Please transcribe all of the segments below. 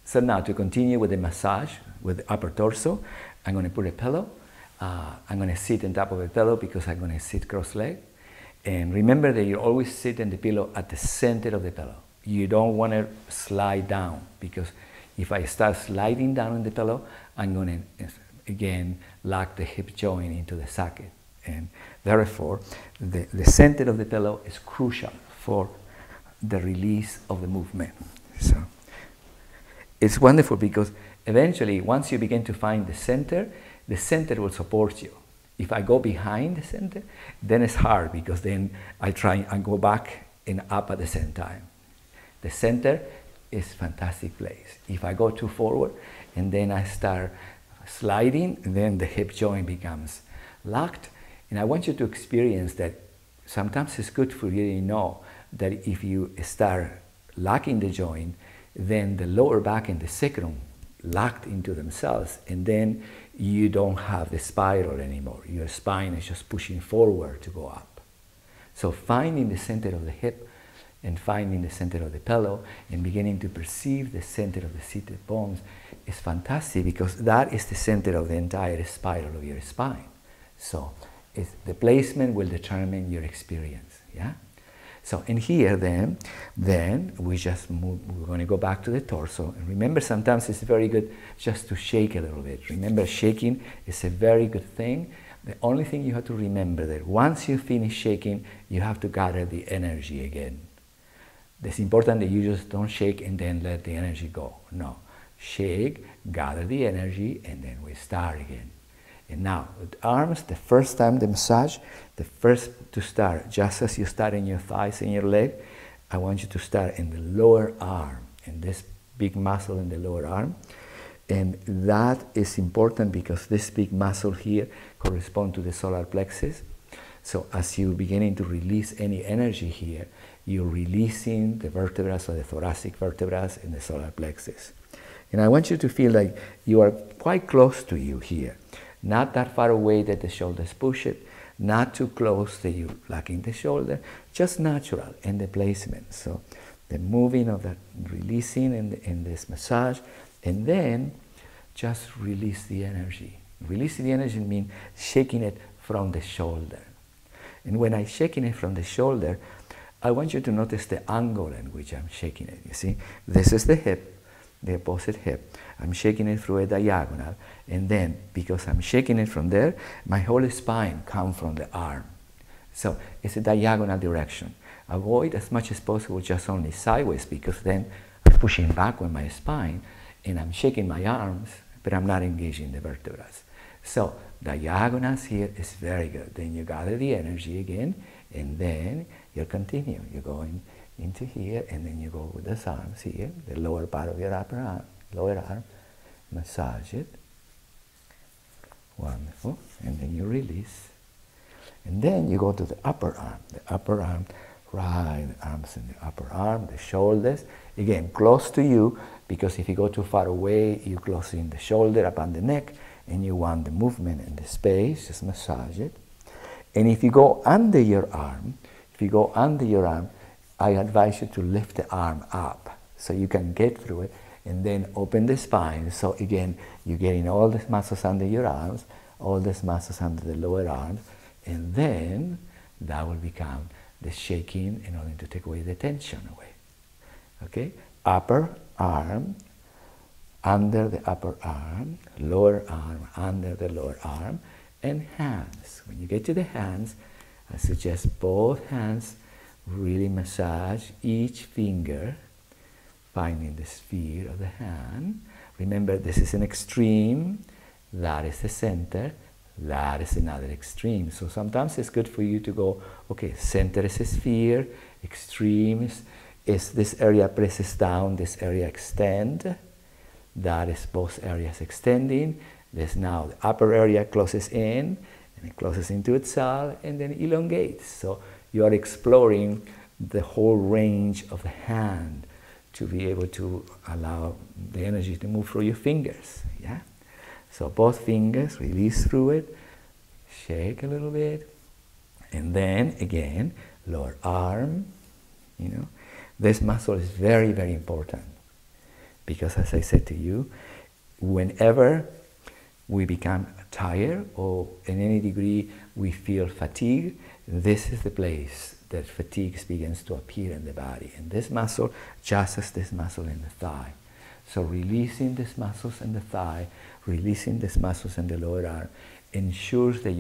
So now to continue with the massage with the upper torso, I'm going to put a pillow. I'm going to sit on top of a pillow because I'm going to sit cross-legged. And remember that you always sit in the pillow at the center of the pillow. You don't want to slide down, because if I start sliding down on the pillow, I'm going to, again, lock the hip joint into the socket. And therefore, the center of the pillow is crucial for the release of the movement. So it's wonderful because eventually, once you begin to find the center will support you. If I go behind the center, then it's hard, because then I try and go back and up at the same time. The center is a fantastic place. If I go too forward and then I start sliding, then the hip joint becomes locked. And I want you to experience that sometimes it's good for you to know that if you start locking the joint, then the lower back and the sacrum locked into themselves, and then you don't have the spiral anymore. Your spine is just pushing forward to go up. So finding the center of the hip and finding the center of the pillow and beginning to perceive the center of the seated bones is fantastic, because that is the center of the entire spiral of your spine. So the placement will determine your experience, yeah? So in here then we just move, we're going to go back to the torso. And remember, sometimes it's very good just to shake a little bit. Remember, shaking is a very good thing. The only thing you have to remember that once you finish shaking, you have to gather the energy again. It's important that you just don't shake and then let the energy go. No, shake, gather the energy, and then we start again. And now, with arms, the first time the massage, the first to start, just as you start in your thighs and your leg, I want you to start in the lower arm, in this big muscle in the lower arm. And that is important because this big muscle here corresponds to the solar plexus. So as you're beginning to release any energy here, you're releasing the vertebrae, so the thoracic vertebrae and the solar plexus. And I want you to feel like you are quite close to you here. Not that far away that the shoulders push it, not too close that you're locking the shoulder, just natural in the placement. So the moving of that, releasing in this massage, and then just release the energy. Releasing the energy means shaking it from the shoulder. And when I'm shaking it from the shoulder, I want you to notice the angle in which I'm shaking it. You see, this is the hip, the opposite hip. I'm shaking it through a diagonal, and then because I'm shaking it from there, my whole spine comes from the arm. So it's a diagonal direction. Avoid as much as possible just only sideways, because then I'm pushing back with my spine and I'm shaking my arms, but I'm not engaging the vertebrae. So diagonals here is very good. Then you gather the energy again, and then you continue. You're going into here, and then you go with the arms here, the lower part of your upper arm, lower arm, massage it. Wonderful. And then you release. And then you go to the upper arm. The upper arm, right, the arms in the upper arm, the shoulders. Again, close to you, because if you go too far away, you close in the shoulder, up on the neck, and you want the movement in the space, just massage it. And if you go under your arm, I advise you to lift the arm up so you can get through it, and then open the spine. So again, you're getting all the muscles under your arms, all these muscles under the lower arms, and then that will become the shaking in order to take away the tension away. Okay? Upper arm, under the upper arm, lower arm, under the lower arm, and hands. When you get to the hands, I suggest both hands really massage each finger, finding the sphere of the hand. Remember, this is an extreme, that is the center, that is another extreme. So sometimes it's good for you to go, okay, center is a sphere, extreme is this area presses down, this area extend, that is both areas extending. There's now the upper area closes in, and it closes into itself, and then elongates. So you are exploring the whole range of the hand to be able to allow the energy to move through your fingers. Yeah? So both fingers, release through it, shake a little bit, and then again, lower arm, you know. This muscle is very, very important Because as I said to you, whenever we become tired or in any degree we feel fatigue, this is the place that fatigue begins to appear in the body. And this muscle, just as this muscle in the thigh. So releasing these muscles in the thigh, releasing these muscles in the lower arm, ensures that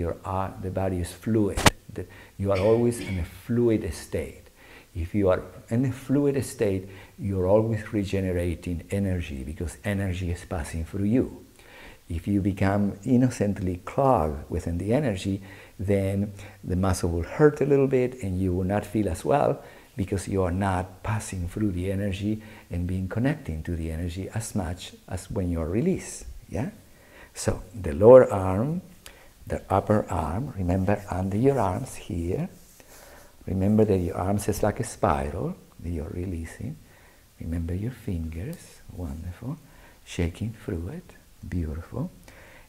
the body is fluid, that you are always in a fluid state. If you are in a fluid state, you're always regenerating energy because energy is passing through you. If you become innocently clogged within the energy, then the muscle will hurt a little bit and you will not feel as well because you are not passing through the energy and being connecting to the energy as much as when you are released. Yeah? So the lower arm, the upper arm, remember under your arms here. Remember that your arms is like a spiral that you're releasing. Remember your fingers, wonderful, shaking through it, beautiful.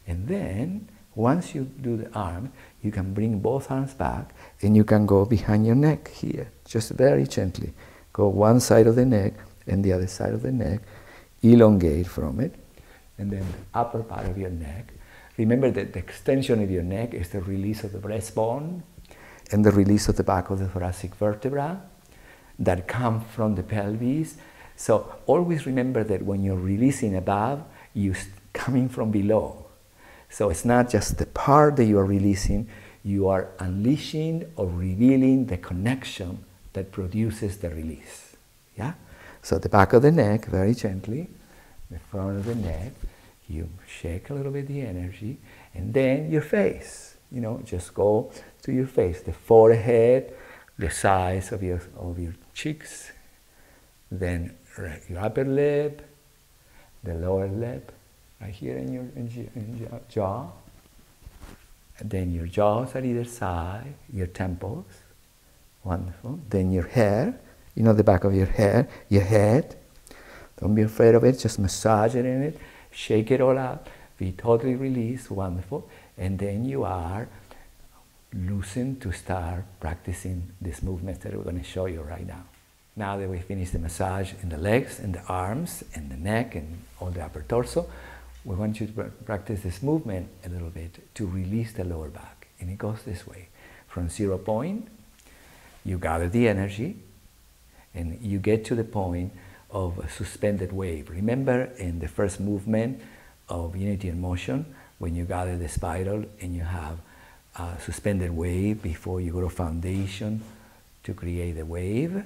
And then, once you do the arm, you can bring both arms back and you can go behind your neck here, just very gently. Go one side of the neck and the other side of the neck, elongate from it, and then the upper part of your neck. Remember that the extension of your neck is the release of the breastbone and the release of the back of the thoracic vertebra that come from the pelvis. So always remember that when you're releasing above, you're coming from below. So it's not just the part that you are releasing, you are unleashing or revealing the connection that produces the release. Yeah? So the back of the neck, very gently, the front of the neck, you shake a little bit the energy, and then your face. You know, just go to your face, the forehead, the size of your cheeks, then your upper lip, the lower lip, right here in your jaw, and then your jaws at either side, your temples, wonderful. Then your hair, you know, the back of your hair, your head. Don't be afraid of it, just massage it in it, shake it all out, be totally released, wonderful. And then you are loosened to start practicing these movements that we're going to show you right now. Now that we finished the massage in the legs and the arms and the neck and all the upper torso, we want you to practice this movement a little bit to release the lower back. And it goes this way. From 0 point, you gather the energy and you get to the point of a suspended wave. Remember in the first movement of Unity in Motion, when you gather the spiral and you have a suspended wave before you go to foundation to create a wave.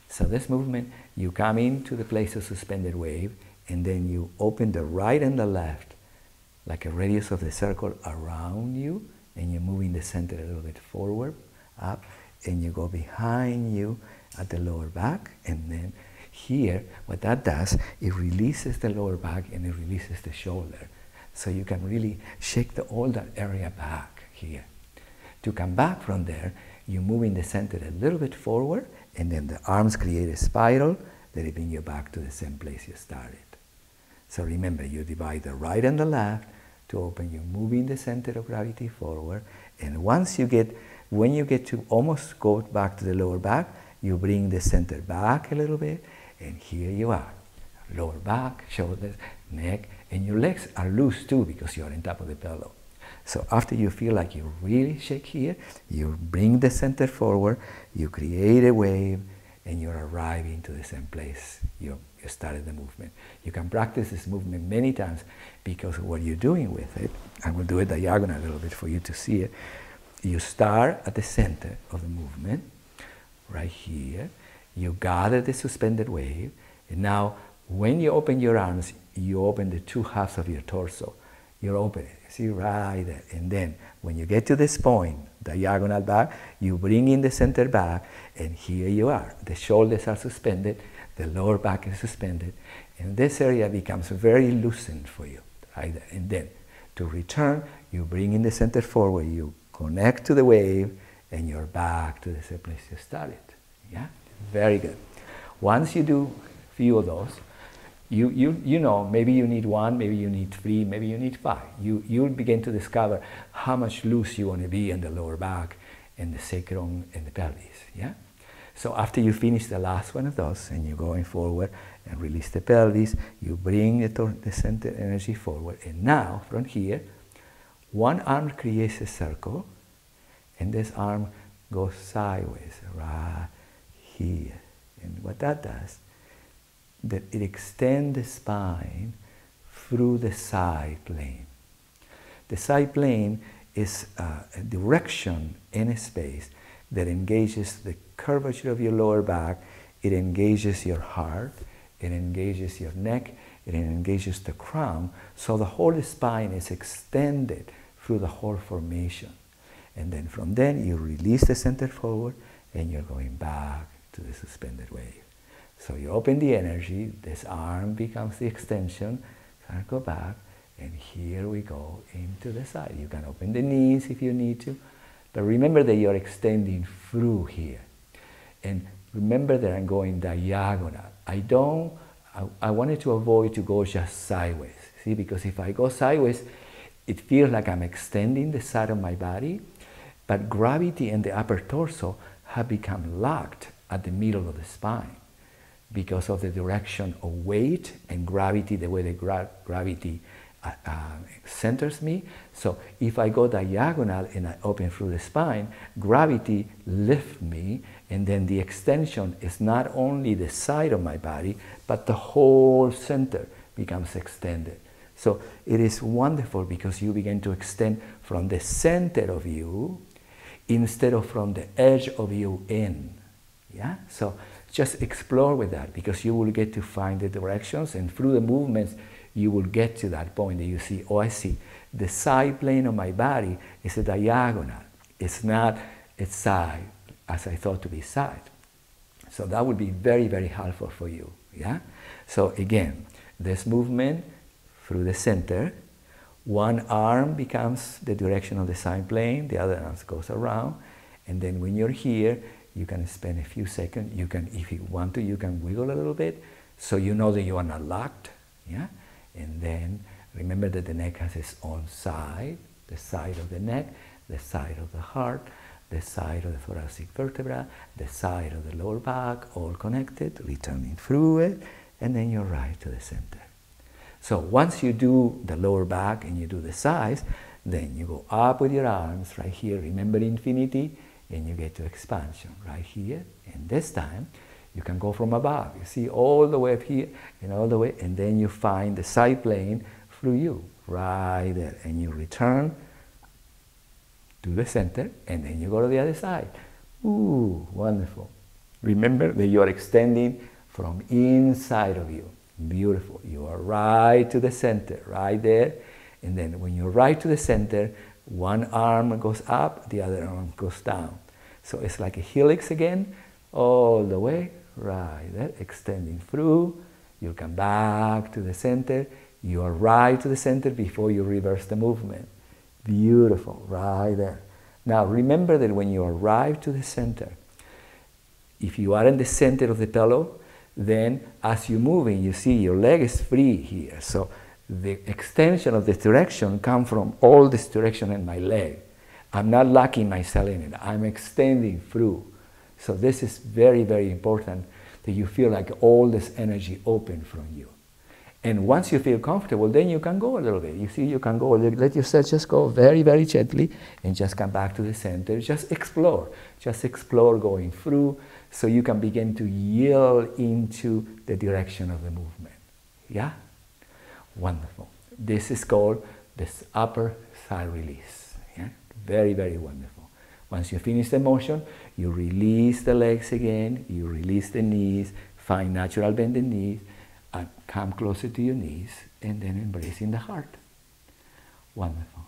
So this movement, you come into the place of suspended wave and then you open the right and the left like a radius of the circle around you, and you're moving the center a little bit forward, up, and you go behind you at the lower back, and then here, what that does, it releases the lower back and it releases the shoulder. So you can really shake all that area back here. To come back from there, you move in the center a little bit forward, and then the arms create a spiral that will bring you back to the same place you started. So remember, you divide the right and the left to open. You move in the center of gravity forward, and when you get to almost go back to the lower back, you bring the center back a little bit, and here you are. Lower back, shoulders, neck, and your legs are loose too because you are on top of the pillow. So after you feel like you really shake here, you bring the center forward, you create a wave, and you're arriving to the same place you started the movement. You can practice this movement many times because what you're doing with it, I will do it diagonal a little bit for you to see it. You start at the center of the movement, right here. You gather the suspended wave, and now when you open your arms, you open the two halves of your torso. You're opening, see, right there. And then when you get to this point, diagonal back, you bring in the center back, and here you are. The shoulders are suspended, the lower back is suspended, and this area becomes very loosened for you, right there. And then to return, you bring in the center forward, you connect to the wave, and you're back to the same place you started. Yeah? Very good. Once you do a few of those, you know, maybe you need 1, maybe you need 3, maybe you need 5. You'll begin to discover how much loose you want to be in the lower back and the sacrum and the pelvis. Yeah? So after you finish the last one of those and you're going forward and release the pelvis. You bring the center energy forward. And now, from here, one arm creates a circle, and this arm goes sideways, right here. And what that does, that it extends the spine through the side plane. The side plane is a direction in a space that engages the curvature of your lower back, it engages your heart, it engages your neck, it engages the crown, so the whole spine is extended through the whole formation. And then from then you release the center forward and you're going back to the suspended wave. So you open the energy, this arm becomes the extension, go back, and here we go into the side. You can open the knees if you need to, but remember that you're extending through here. And remember that I'm going diagonal. I wanted to avoid to go just sideways, see, because if I go sideways, it feels like I'm extending the side of my body, but gravity and the upper torso have become locked at the middle of the spine because of the direction of weight and gravity, the way the gravity centers me. So if I go diagonal and I open through the spine, gravity lifts me, and then the extension is not only the side of my body, but the whole center becomes extended. So it is wonderful because you begin to extend from the center of you instead of from the edge of you in. Yeah? So just explore with that, because you will get to find the directions, and through the movements you will get to that point that you see, oh, I see, the side plane of my body is a diagonal. It's not a side as I thought to be side. So that would be very, very helpful for you. Yeah? So again, this movement through the center, one arm becomes the direction of the side plane, the other arm goes around, and then when you're here, you can spend a few seconds. You can, if you want to, you can wiggle a little bit, so you know that you are not locked. Yeah? And then remember that the neck has its own side, the side of the neck, the side of the heart, the side of the thoracic vertebra, the side of the lower back, all connected, returning through it, and then you're right to the center. So once you do the lower back and you do the sides, then you go up with your arms right here, remember infinity, and you get to expansion right here. And this time, you can go from above. You see all the way up here and all the way, and then you find the side plane through you, right there. And you return to the center, and then you go to the other side. Ooh, wonderful. Remember that you are extending from inside of you. Beautiful. You are right to the center, right there. And then when you're right to the center, one arm goes up, the other arm goes down. So it's like a helix again, all the way, right there, extending through. You come back to the center. You are right to the center before you reverse the movement. Beautiful, right there. Now remember that when you arrive to the center, if you are in the center of the pillow, then as you're moving, you see your leg is free here. So the extension of this direction comes from all this direction in my leg. I'm not locking myself in it. I'm extending through. So this is very, very important, that you feel like all this energy open from you. And once you feel comfortable, then you can go a little bit. You see, you can go, let yourself just go very, very gently and just come back to the center. Just explore. Just explore going through, so you can begin to yield into the direction of the movement. Yeah? Wonderful. This is called this upper thigh release. Yeah? Very, very wonderful. Once you finish the motion, you release the legs again, you release the knees, find natural bended knees, and come closer to your knees, and then embracing the heart. Wonderful.